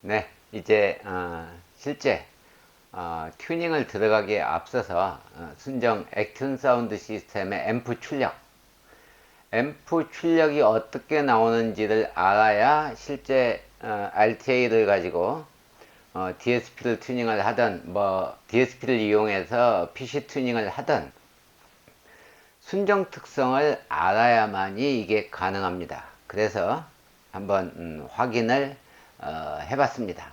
네, 이제 실제 튜닝을 들어가기에 앞서서 순정 액튠 사운드 시스템의 앰프 출력이 어떻게 나오는지를 알아야 실제 RTA를 가지고 DSP를 튜닝을 하든 DSP를 이용해서 PC 튜닝을 하든 순정 특성을 알아야만이 이게 가능합니다. 그래서 한번 확인을 해봤습니다.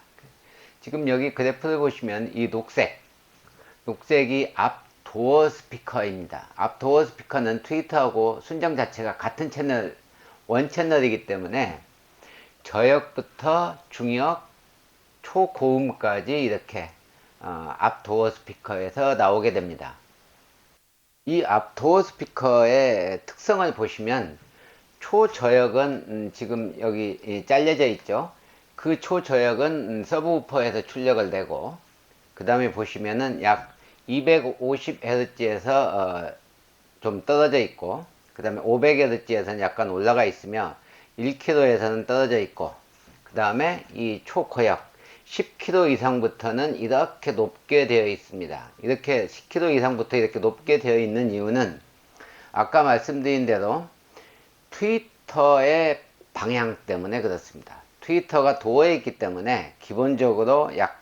지금 여기 그래프를 보시면 이 녹색이 앞 도어 스피커입니다. 앞 도어 스피커는 트위터하고 순정 자체가 같은 채널, 원 채널이기 때문에 저역부터 중역, 초고음까지 이렇게 앞 도어 스피커에서 나오게 됩니다. 이 앞 도어 스피커의 특성을 보시면 초저역은 지금 여기 잘려져 있죠. 그 초저역은 서브우퍼에서 출력을 내고, 그 다음에 보시면은 약 250Hz에서 좀 떨어져 있고, 그 다음에 500Hz에서는 약간 올라가 있으며 1kHz에서는 떨어져 있고, 그 다음에 이 초고역 10kHz 이상부터는 이렇게 높게 되어 있습니다. 이렇게 10kHz 이상부터 이렇게 높게 되어 있는 이유는 아까 말씀드린 대로 트위터의 방향 때문에 그렇습니다. 트위터가 도어에 있기 때문에 기본적으로 약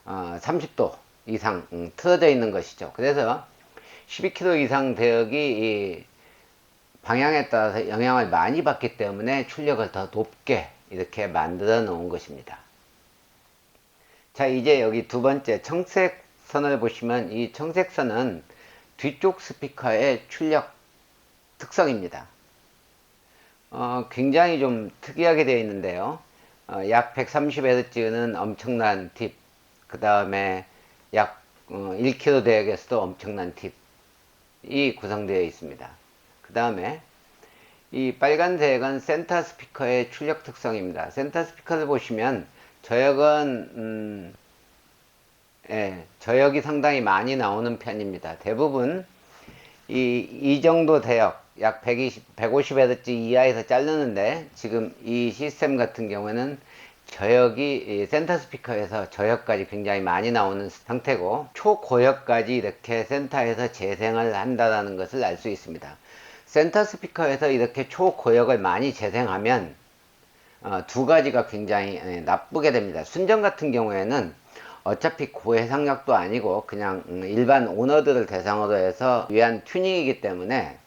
30도 이상 틀어져 있는 것이죠. 그래서 12km 이상 대역이 방향에 따라서 영향을 많이 받기 때문에 출력을 더 높게 이렇게 만들어 놓은 것입니다. 자, 이제 여기 두 번째 청색 선을 보시면 이 청색 선은 뒤쪽 스피커의 출력 특성입니다. 굉장히 좀 특이하게 되어 있는데요. 약 130Hz는 엄청난 딥, 그 다음에 약 1kHz 대역에서도 엄청난 딥이 구성되어 있습니다. 그 다음에 이 빨간색은 센터 스피커의 출력 특성입니다. 센터 스피커를 보시면 저역은 저역이 상당히 많이 나오는 편입니다. 대부분 이 정도 대역 약 150Hz 이하에서 자르는데, 지금 이 시스템 같은 경우에는 저역이 센터 스피커에서 저역까지 굉장히 많이 나오는 상태고, 초고역까지 이렇게 센터에서 재생을 한다는 것을 알 수 있습니다. 센터 스피커에서 이렇게 초고역을 많이 재생하면 두 가지가 굉장히 나쁘게 됩니다. 순정 같은 경우에는 어차피 고해상력도 아니고 그냥 일반 오너들을 대상으로 해서 위한 튜닝이기 때문에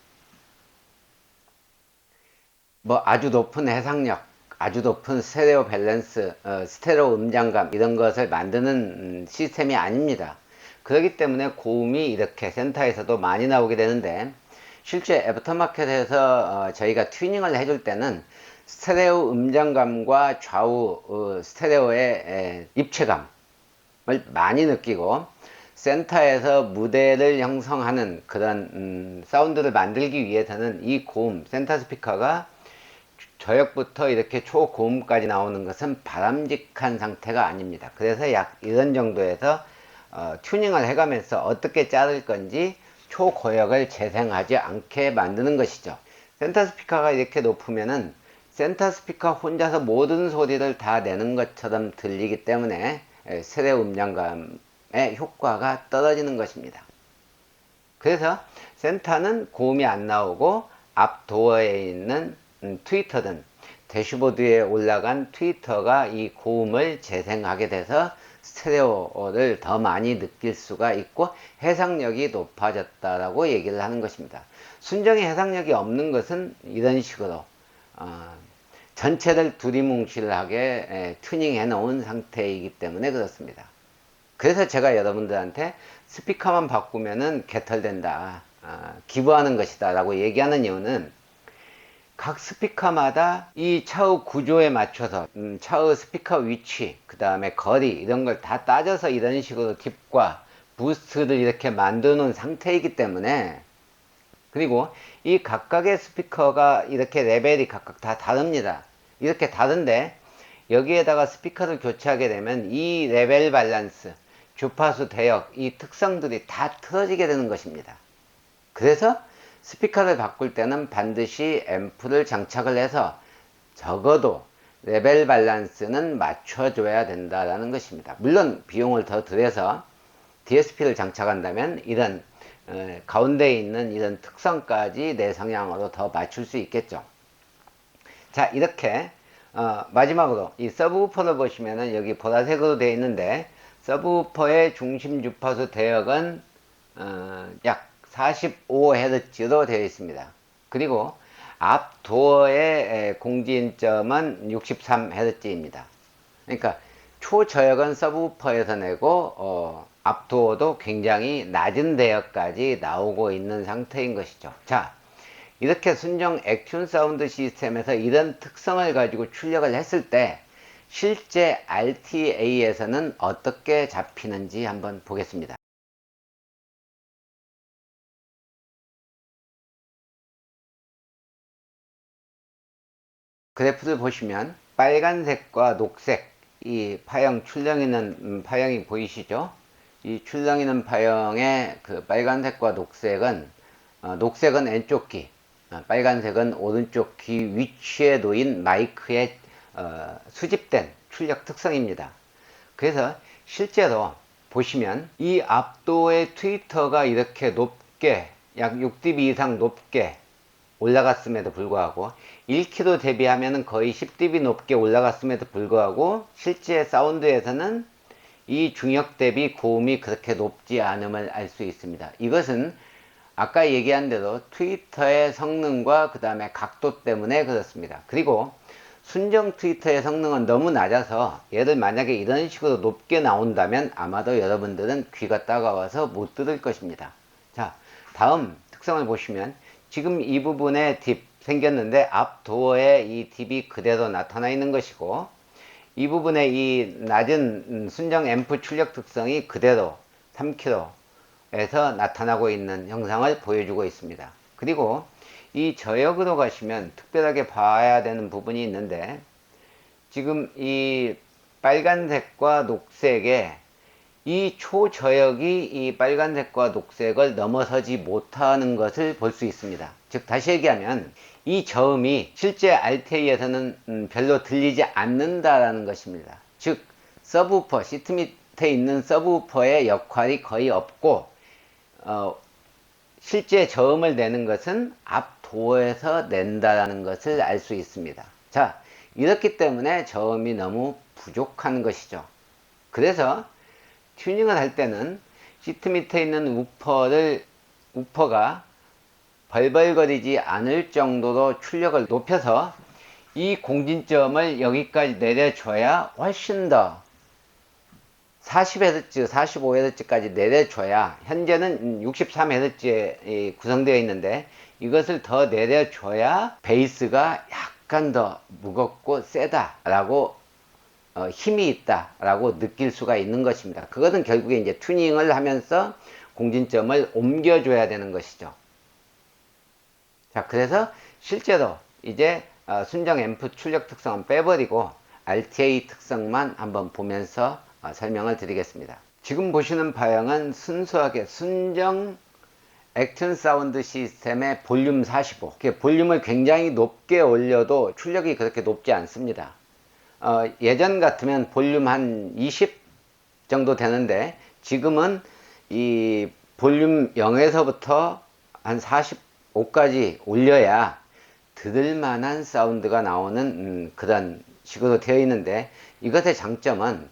아주 높은 해상력, 아주 높은 스테레오 밸런스, 스테레오 음장감 이런 것을 만드는 시스템이 아닙니다. 그렇기 때문에 고음이 이렇게 센터에서도 많이 나오게 되는데, 실제 애프터마켓에서 저희가 튜닝을 해줄 때는 스테레오 음장감과 좌우 스테레오의 입체감을 많이 느끼고, 센터에서 무대를 형성하는 그런 사운드를 만들기 위해서는 이 고음, 센터 스피커가 저역부터 이렇게 초고음까지 나오는 것은 바람직한 상태가 아닙니다. 그래서 약 이런 정도에서 튜닝을 해가면서 어떻게 자를 건지 초고역을 재생하지 않게 만드는 것이죠. 센터 스피커가 이렇게 높으면은 센터 스피커 혼자서 모든 소리를 다 내는 것처럼 들리기 때문에 스테레오 음량감의 효과가 떨어지는 것입니다. 그래서 센터는 고음이 안 나오고 앞 도어에 있는 트위터든 대시보드에 올라간 트위터가 이 고음을 재생하게 돼서 스테레오를 더 많이 느낄 수가 있고 해상력이 높아졌다라고 얘기를 하는 것입니다. 순정의 해상력이 없는 것은 이런 식으로 전체를 두리뭉실하게 튜닝해 놓은 상태이기 때문에 그렇습니다. 그래서 제가 여러분들한테 스피커만 바꾸면은 개털된다, 기부하는 것이다 라고 얘기하는 이유는, 각 스피커마다 이 차의 구조에 맞춰서 차의 스피커 위치, 그 다음에 거리 이런 걸 다 따져서 이런 식으로 딥과 부스트를 이렇게 만드는 상태이기 때문에, 그리고 이 각각의 스피커가 이렇게 레벨이 각각 다 다릅니다. 이렇게 다른데 여기에다가 스피커를 교체하게 되면 이 레벨 밸런스, 주파수 대역, 이 특성들이 다 틀어지게 되는 것입니다. 그래서 스피커를 바꿀 때는 반드시 앰프를 장착을 해서 적어도 레벨 밸런스는 맞춰줘야 된다라는 것입니다. 물론 비용을 더 들여서 DSP를 장착한다면 이런 가운데에 있는 이런 특성까지 내 성향으로 더 맞출 수 있겠죠. 자, 이렇게 마지막으로 이 서브우퍼를 보시면은 여기 보라색으로 되어 있는데, 서브우퍼의 중심 주파수 대역은 약 45Hz로 되어 있습니다. 그리고 앞 도어의 공진점은 63Hz입니다. 그러니까 초저역은 서브우퍼에서 내고 앞 도어도 굉장히 낮은 대역까지 나오고 있는 상태인 것이죠. 자, 이렇게 순정 액튠 사운드 시스템에서 이런 특성을 가지고 출력을 했을 때 실제 RTA에서는 어떻게 잡히는지 한번 보겠습니다. 그래프를 보시면 빨간색과 녹색, 이 파형, 출렁이는 파형이 보이시죠? 이 출렁이는 파형의 그 빨간색과 녹색은 녹색은 왼쪽 귀, 빨간색은 오른쪽 귀 위치에 놓인 마이크의 수집된 출력 특성입니다. 그래서 실제로 보시면 이 앞도의 트위터가 이렇게 높게, 약 6dB 이상 높게 올라갔음에도 불구하고 1kg 대비하면 거의 10dB 높게 올라갔음에도 불구하고 실제 사운드에서는 이 중역 대비 고음이 그렇게 높지 않음을 알 수 있습니다. 이것은 아까 얘기한 대로 트위터의 성능과 그 다음에 각도 때문에 그렇습니다. 그리고 순정 트위터의 성능은 너무 낮아서 얘를 만약에 이런 식으로 높게 나온다면 아마도 여러분들은 귀가 따가워서 못 들을 것입니다. 자, 다음 특성을 보시면 지금 이 부분에 딥 생겼는데 앞 도어에 이 딥이 그대로 나타나 있는 것이고, 이 부분에 이 낮은 순정 앰프 출력 특성이 그대로 3kHz에서 나타나고 있는 형상을 보여주고 있습니다. 그리고 이 저역으로 가시면 특별하게 봐야 되는 부분이 있는데, 지금 이 빨간색과 녹색의 이 초저역이 이 빨간색과 녹색을 넘어서지 못하는 것을 볼 수 있습니다. 즉 다시 얘기하면 이 저음이 실제 RTA에서는 별로 들리지 않는다라는 것입니다. 즉 서브우퍼, 시트 밑에 있는 서브우퍼의 역할이 거의 없고 실제 저음을 내는 것은 앞 도어에서 낸다라는 것을 알 수 있습니다. 자, 이렇기 때문에 저음이 너무 부족한 것이죠. 그래서 튜닝을 할 때는 시트 밑에 있는 우퍼가 벌벌거리지 않을 정도로 출력을 높여서 이 공진점을 여기까지 내려줘야 훨씬 더 40Hz, 45Hz까지 내려줘야, 현재는 63Hz에 구성되어 있는데 이것을 더 내려줘야 베이스가 약간 더 무겁고 세다라고 힘이 있다라고 느낄 수가 있는 것입니다. 그것은 결국에 이제 튜닝을 하면서 공진점을 옮겨줘야 되는 것이죠. 자, 그래서 실제로 이제 순정 앰프 출력 특성은 빼버리고 RTA 특성만 한번 보면서 설명을 드리겠습니다. 지금 보시는 파형은 순수하게 순정 액튠 사운드 시스템의 볼륨 45, 볼륨을 굉장히 높게 올려도 출력이 그렇게 높지 않습니다. 예전 같으면 볼륨 한 20 정도 되는데 지금은 이 볼륨 0에서부터 한 45까지 올려야 들을 만한 사운드가 나오는 그런 식으로 되어 있는데, 이것의 장점은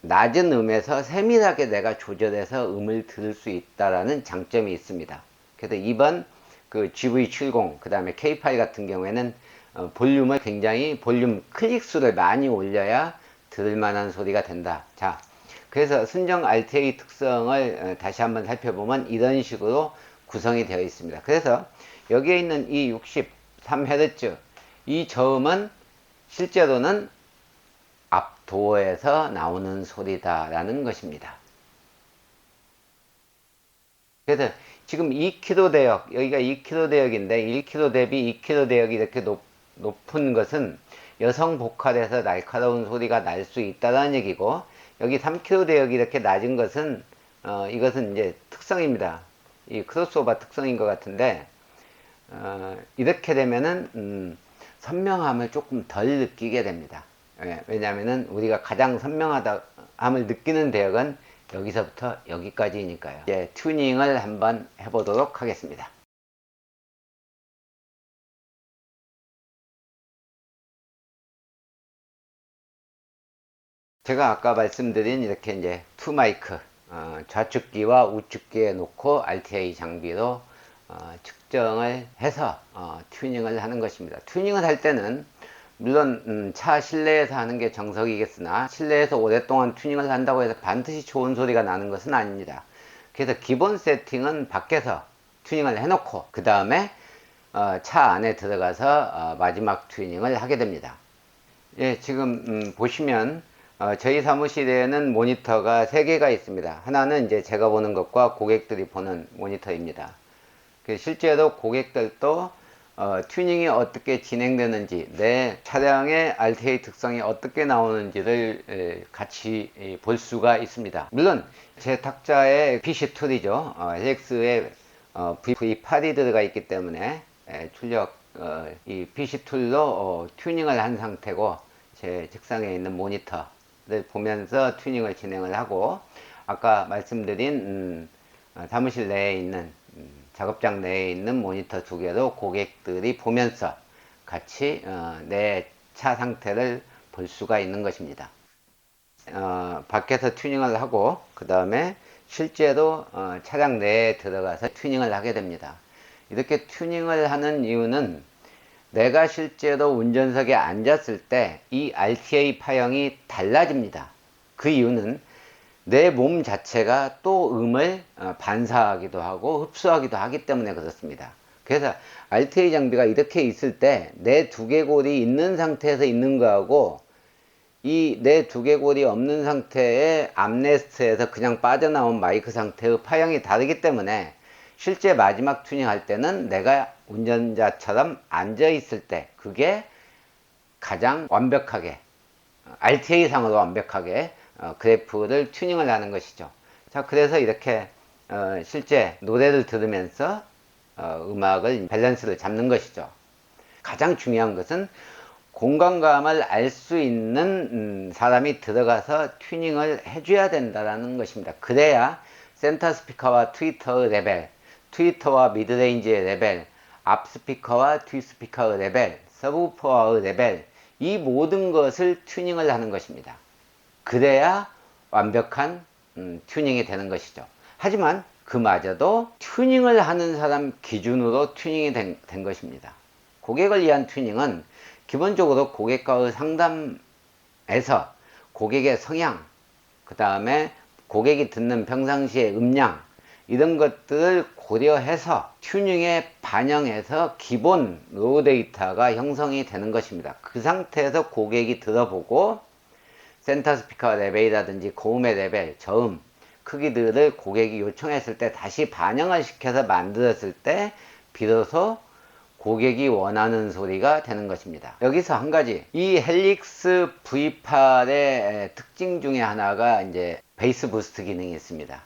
낮은 음에서 세밀하게 내가 조절해서 음을 들을 수 있다라는 장점이 있습니다. 그래서 이번 그 GV70, 그 다음에 K8 같은 경우에는 볼륨을 굉장히 볼륨 클릭 수를 많이 올려야 들을 만한 소리가 된다. 자, 그래서 순정 RTA 특성을 다시 한번 살펴보면 이런 식으로 구성이 되어 있습니다. 그래서 여기에 있는 이 63Hz 이 저음은 실제로는 앞 도어에서 나오는 소리다라는 것입니다. 그래서 지금 2kg 대역, 여기가 2kg 대역인데 1kg 대비 2kg 대역이 이렇게 높은 것은 여성 보컬에서 날카로운 소리가 날 수 있다는 얘기고, 여기 3kg 대역이 이렇게 낮은 것은 이것은 이제 특성입니다. 이 크로스오버 특성인 것 같은데, 이렇게 되면은 선명함을 조금 덜 느끼게 됩니다. 왜냐하면 우리가 가장 선명하다함을 느끼는 대역은 여기서부터 여기까지니까요. 이제 튜닝을 한번 해보도록 하겠습니다. 제가 아까 말씀드린 이렇게 이제 투 마이크 좌측귀와 우측귀에 놓고 RTA 장비로 측정을 해서 튜닝을 하는 것입니다. 튜닝을 할 때는 물론 차 실내에서 하는 게 정석이겠으나 실내에서 오랫동안 튜닝을 한다고 해서 반드시 좋은 소리가 나는 것은 아닙니다. 그래서 기본 세팅은 밖에서 튜닝을 해놓고 그 다음에 차 안에 들어가서 마지막 튜닝을 하게 됩니다. 예, 지금 보시면 저희 사무실에는 모니터가 3개가 있습니다. 하나는 이제 제가 보는 것과 고객들이 보는 모니터입니다. 실제로 고객들도 튜닝이 어떻게 진행되는지, 내 차량의 RTA 특성이 어떻게 나오는지를 같이 볼 수가 있습니다. 물론 제 탁자에 PC 툴이죠. 헬릭스에 V8이 들어가 있기 때문에 출력 이 PC 툴로 튜닝을 한 상태고, 제 책상에 있는 모니터를 보면서 튜닝을 진행을 하고, 아까 말씀드린 사무실 내에 있는 작업장 내에 있는 모니터 2개로 고객들이 보면서 같이 내 차 상태를 볼 수가 있는 것입니다. 밖에서 튜닝을 하고 그 다음에 실제로 차량 내에 들어가서 튜닝을 하게 됩니다. 이렇게 튜닝을 하는 이유는 내가 실제로 운전석에 앉았을 때 이 RTA 파형이 달라집니다. 그 이유는 내 몸 자체가 또 음을 반사하기도 하고 흡수하기도 하기 때문에 그렇습니다. 그래서 RTA 장비가 이렇게 있을 때 내 두개골이 있는 상태에서 있는 거하고 이 내 두개골이 없는 상태의 암레스트에서 그냥 빠져나온 마이크 상태의 파형이 다르기 때문에 실제 마지막 튜닝 할 때는 내가 운전자처럼 앉아 있을 때 그게 가장 완벽하게 RTA 상으로 완벽하게 그래프를 튜닝을 하는 것이죠. 자, 그래서 이렇게 실제 노래를 들으면서 음악을 밸런스를 잡는 것이죠. 가장 중요한 것은 공간감을 알 수 있는 사람이 들어가서 튜닝을 해줘야 된다는 것입니다. 그래야 센터 스피커와 트위터의 레벨, 트위터와 미드레인지의 레벨, 앞 스피커와 뒤 스피커의 레벨, 서브우퍼의 레벨, 이 모든 것을 튜닝을 하는 것입니다. 그래야 완벽한 튜닝이 되는 것이죠. 하지만 그마저도 튜닝을 하는 사람 기준으로 튜닝이 된 것입니다. 고객을 위한 튜닝은 기본적으로 고객과의 상담에서 고객의 성향, 그 다음에 고객이 듣는 평상시의 음량, 이런 것들을 고려해서 튜닝에 반영해서 기본 로우 데이터가 형성이 되는 것입니다. 그 상태에서 고객이 들어보고 센터 스피커 레벨이라든지 고음의 레벨, 저음, 크기들을 고객이 요청했을 때 다시 반영을 시켜서 만들었을 때 비로소 고객이 원하는 소리가 되는 것입니다. 여기서 한 가지, 이 헬릭스 V8의 특징 중에 하나가 이제 베이스 부스트 기능이 있습니다.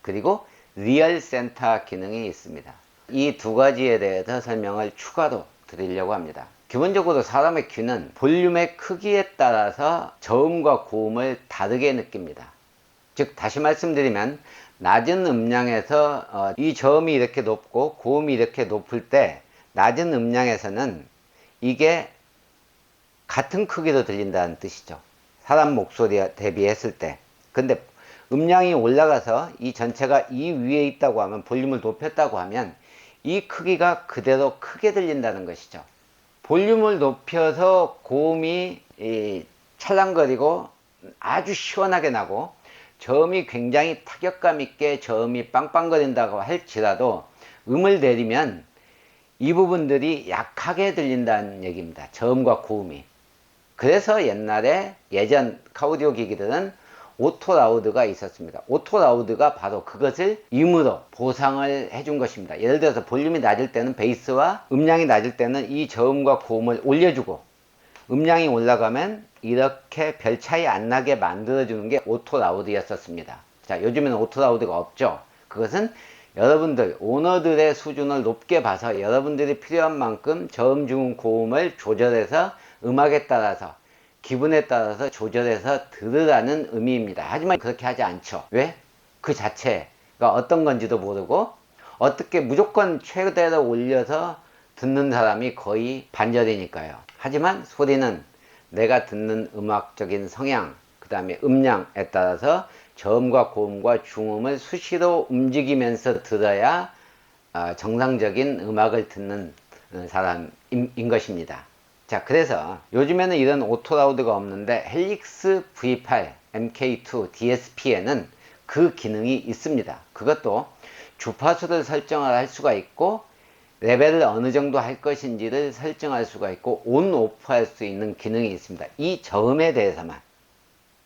그리고 리얼 센터 기능이 있습니다. 이 두 가지에 대해서 설명을 추가로 드리려고 합니다. 기본적으로 사람의 귀는 볼륨의 크기에 따라서 저음과 고음을 다르게 느낍니다. 즉 다시 말씀드리면 낮은 음량에서 이 저음이 이렇게 높고 고음이 이렇게 높을 때 낮은 음량에서는 이게 같은 크기로 들린다는 뜻이죠. 사람 목소리에 대비했을 때. 근데 음량이 올라가서 이 전체가 이 위에 있다고 하면, 볼륨을 높였다고 하면 이 크기가 그대로 크게 들린다는 것이죠. 볼륨을 높여서 고음이 찰랑거리고 아주 시원하게 나고 저음이 굉장히 타격감 있게 저음이 빵빵거린다고 할지라도 음을 내리면 이 부분들이 약하게 들린다는 얘기입니다. 저음과 고음이. 그래서 옛날에 예전 카오디오 기기들은 오토 라우드가 있었습니다. 오토 라우드가 바로 그것을 임으로 보상을 해준 것입니다. 예를 들어서 볼륨이 낮을 때는 베이스와 음량이 낮을 때는 이 저음과 고음을 올려주고, 음량이 올라가면 이렇게 별 차이 안 나게 만들어주는 게 오토 라우드였었습니다. 자, 요즘에는 오토 라우드가 없죠. 그것은 여러분들 오너들의 수준을 높게 봐서 여러분들이 필요한 만큼 저음, 중음, 고음을 조절해서 음악에 따라서 기분에 따라서 조절해서 들으라는 의미입니다. 하지만 그렇게 하지 않죠. 왜? 그 자체가 어떤 건지도 모르고 어떻게 무조건 최대로 올려서 듣는 사람이 거의 반절이니까요. 하지만 소리는 내가 듣는 음악적인 성향, 그 다음에 음량에 따라서 저음과 고음과 중음을 수시로 움직이면서 들어야 정상적인 음악을 듣는 사람인 것입니다. 자, 그래서 요즘에는 이런 오토라우드가 없는데 헬릭스 V8, MK2, DSP에는 그 기능이 있습니다. 그것도 주파수를 설정을 할 수가 있고 레벨을 어느 정도 할 것인지를 설정할 수가 있고 온, 오프 할 수 있는 기능이 있습니다. 이 저음에 대해서만.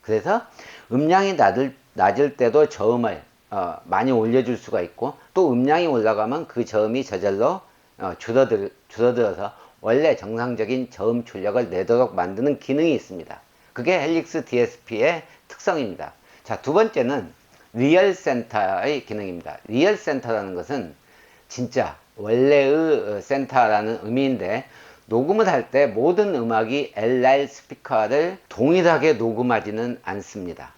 그래서 음량이 낮을 때도 저음을 많이 올려줄 수가 있고 또 음량이 올라가면 그 저음이 저절로 줄어들어서 원래 정상적인 저음 출력을 내도록 만드는 기능이 있습니다. 그게 헬릭스 DSP의 특성입니다. 자, 두 번째는 리얼 센터의 기능입니다. 리얼 센터라는 것은 진짜 원래의 센터라는 의미인데 녹음을 할 때 모든 음악이 LR 스피커를 동일하게 녹음하지는 않습니다.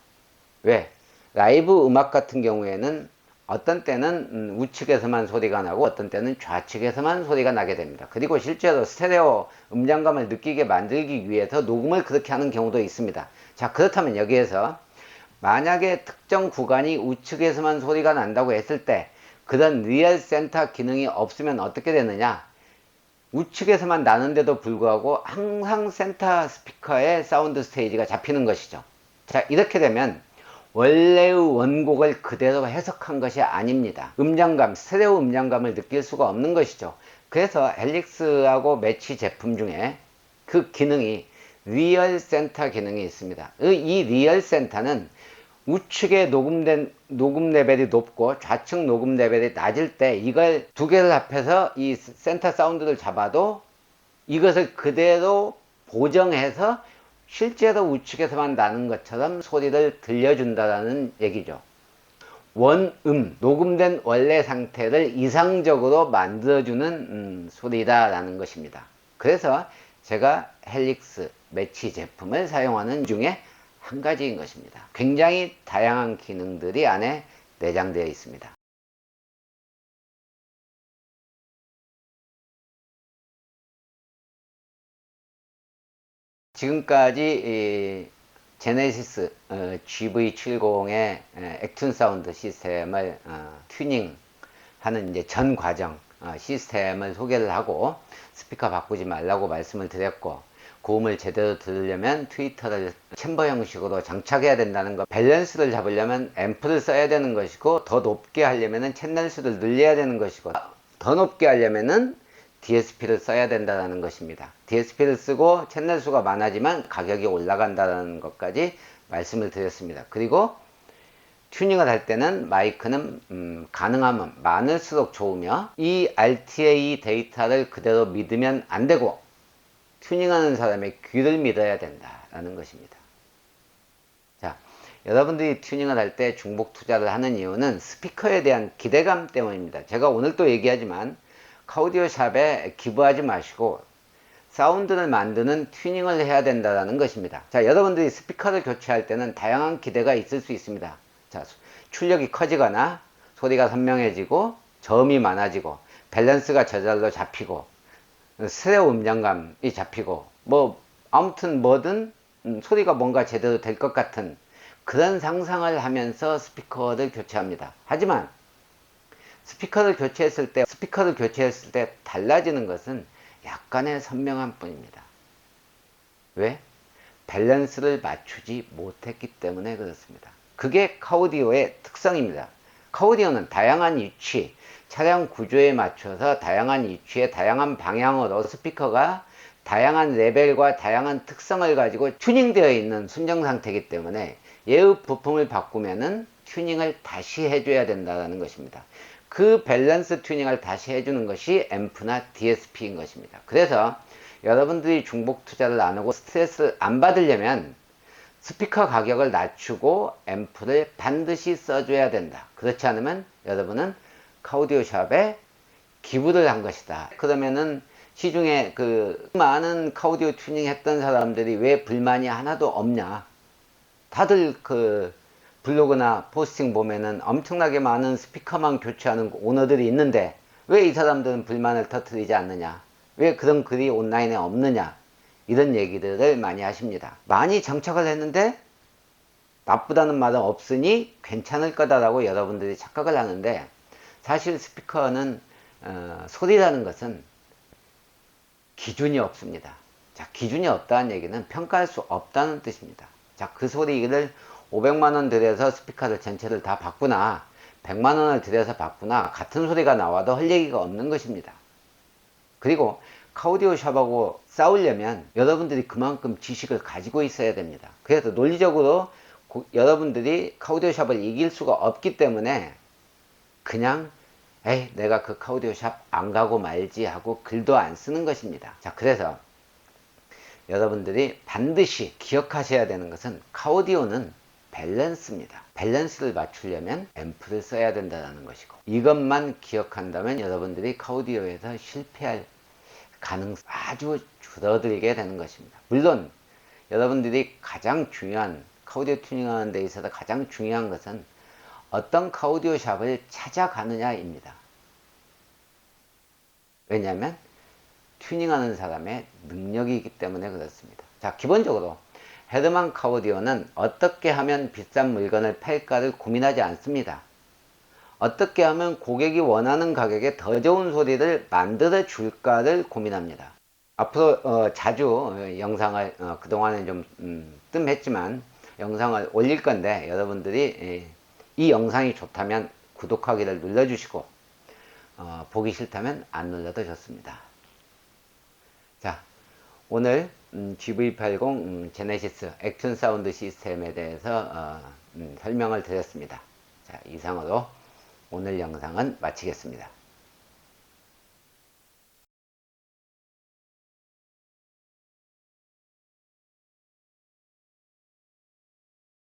왜? 라이브 음악 같은 경우에는 어떤 때는 우측에서만 소리가 나고 어떤 때는 좌측에서만 소리가 나게 됩니다. 그리고 실제로 스테레오 음장감을 느끼게 만들기 위해서 녹음을 그렇게 하는 경우도 있습니다. 자, 그렇다면 여기에서 만약에 특정 구간이 우측에서만 소리가 난다고 했을 때 그런 리얼 센터 기능이 없으면 어떻게 되느냐? 우측에서만 나는데도 불구하고 항상 센터 스피커의 사운드 스테이지가 잡히는 것이죠. 자, 이렇게 되면 원래의 원곡을 그대로 해석한 것이 아닙니다. 음량감, 스테레오 음량감을 느낄 수가 없는 것이죠. 그래서 헬릭스하고 매치 제품 중에 그 기능이 리얼 센터 기능이 있습니다. 이 리얼 센터는 우측에 녹음 레벨이 높고 좌측 녹음 레벨이 낮을 때 이걸 두 개를 합해서 이 센터 사운드를 잡아도 이것을 그대로 보정해서 실제로 우측에서만 나는 것처럼 소리를 들려준다는 얘기죠. 원음, 녹음된 원래 상태를 이상적으로 만들어주는 소리다라는 것입니다. 그래서 제가 헬릭스 매치 제품을 사용하는 중에 한 가지인 것입니다. 굉장히 다양한 기능들이 안에 내장되어 있습니다. 지금까지 제네시스 GV70의 액튠 사운드 시스템을 튜닝하는 이제 전 과정 시스템을 소개를 하고 스피커 바꾸지 말라고 말씀을 드렸고 고음을 제대로 들으려면 트위터를 챔버 형식으로 장착해야 된다는 것, 밸런스를 잡으려면 앰프를 써야 되는 것이고 더 높게 하려면 채널 수를 늘려야 되는 것이고 더 높게 하려면 DSP를 써야 된다는 것입니다. DSP를 쓰고 채널 수가 많아지만 가격이 올라간다는 것까지 말씀을 드렸습니다. 그리고 튜닝을 할 때는 마이크는 가능하면 많을수록 좋으며 이 RTA 데이터를 그대로 믿으면 안 되고 튜닝하는 사람의 귀를 믿어야 된다는 것입니다. 자, 여러분들이 튜닝을 할 때 중복 투자를 하는 이유는 스피커에 대한 기대감 때문입니다. 제가 오늘 또 얘기하지만 카우디오 샵에 기부하지 마시고 사운드를 만드는 튜닝을 해야 된다는 것입니다. 자, 여러분들이 스피커를 교체할 때는 다양한 기대가 있을 수 있습니다. 자, 출력이 커지거나 소리가 선명해지고 저음이 많아지고 밸런스가 저절로 잡히고 스테레오 음량감이 잡히고 뭐 아무튼 뭐든 소리가 뭔가 제대로 될 것 같은 그런 상상을 하면서 스피커를 교체합니다. 하지만 스피커를 교체했을 때 달라지는 것은 약간의 선명함 뿐입니다. 왜? 밸런스를 맞추지 못했기 때문에 그렇습니다. 그게 카우디오의 특성입니다. 카우디오는 다양한 위치, 차량 구조에 맞춰서 다양한 위치에 다양한 방향으로 스피커가 다양한 레벨과 다양한 특성을 가지고 튜닝되어 있는 순정 상태이기 때문에 얘의 부품을 바꾸면은 튜닝을 다시 해줘야 된다는 것입니다. 그 밸런스 튜닝을 다시 해주는 것이 앰프나 DSP인 것입니다. 그래서 여러분들이 중복 투자를 안 하고 스트레스를 안 받으려면 스피커 가격을 낮추고 앰프를 반드시 써줘야 된다. 그렇지 않으면 여러분은 카오디오 샵에 기부를 한 것이다. 그러면은 시중에 그 많은 카오디오 튜닝 했던 사람들이 왜 불만이 하나도 없냐? 다들 그 블로그나 포스팅 보면은 엄청나게 많은 스피커만 교체하는 오너들이 있는데 왜 이 사람들은 불만을 터뜨리지 않느냐? 왜 그런 글이 온라인에 없느냐? 이런 얘기들을 많이 하십니다. 많이 정착을 했는데 나쁘다는 말은 없으니 괜찮을 거다라고 여러분들이 착각을 하는데, 사실 스피커는 소리라는 것은 기준이 없습니다. 자, 기준이 없다는 얘기는 평가할 수 없다는 뜻입니다. 자, 그 소리를 500만원 들여서 스피커를 전체를 다 바꾸나 100만원을 들여서 바꾸나 같은 소리가 나와도 할 얘기가 없는 것입니다. 그리고 카오디오 샵하고 싸우려면 여러분들이 그만큼 지식을 가지고 있어야 됩니다. 그래서 논리적으로 여러분들이 카오디오 샵을 이길 수가 없기 때문에 그냥 에이 내가 그 카오디오 샵 안 가고 말지 하고 글도 안 쓰는 것입니다. 자, 그래서 여러분들이 반드시 기억하셔야 되는 것은 카오디오는 밸런스입니다. 밸런스를 맞추려면 앰프를 써야 된다는 것이고, 이것만 기억한다면 여러분들이 카오디오에서 실패할 가능성이 아주 줄어들게 되는 것입니다. 물론 여러분들이 가장 중요한 카오디오 튜닝하는 데 있어서 가장 중요한 것은 어떤 카오디오 샵을 찾아가느냐입니다. 왜냐하면 튜닝하는 사람의 능력이기 때문에 그렇습니다. 자, 기본적으로 헤르만 카오디오는 어떻게 하면 비싼 물건을 팔까를 고민하지 않습니다. 어떻게 하면 고객이 원하는 가격에 더 좋은 소리를 만들어 줄까를 고민합니다. 앞으로 자주 영상을 그동안에 좀 뜸했지만 영상을 올릴 건데, 여러분들이 이 영상이 좋다면 구독하기를 눌러주시고 보기 싫다면 안 눌러도 좋습니다. 자, 오늘 GV80 제네시스 액튠 사운드 시스템에 대해서 설명을 드렸습니다. 자, 이상으로 오늘 영상은 마치겠습니다.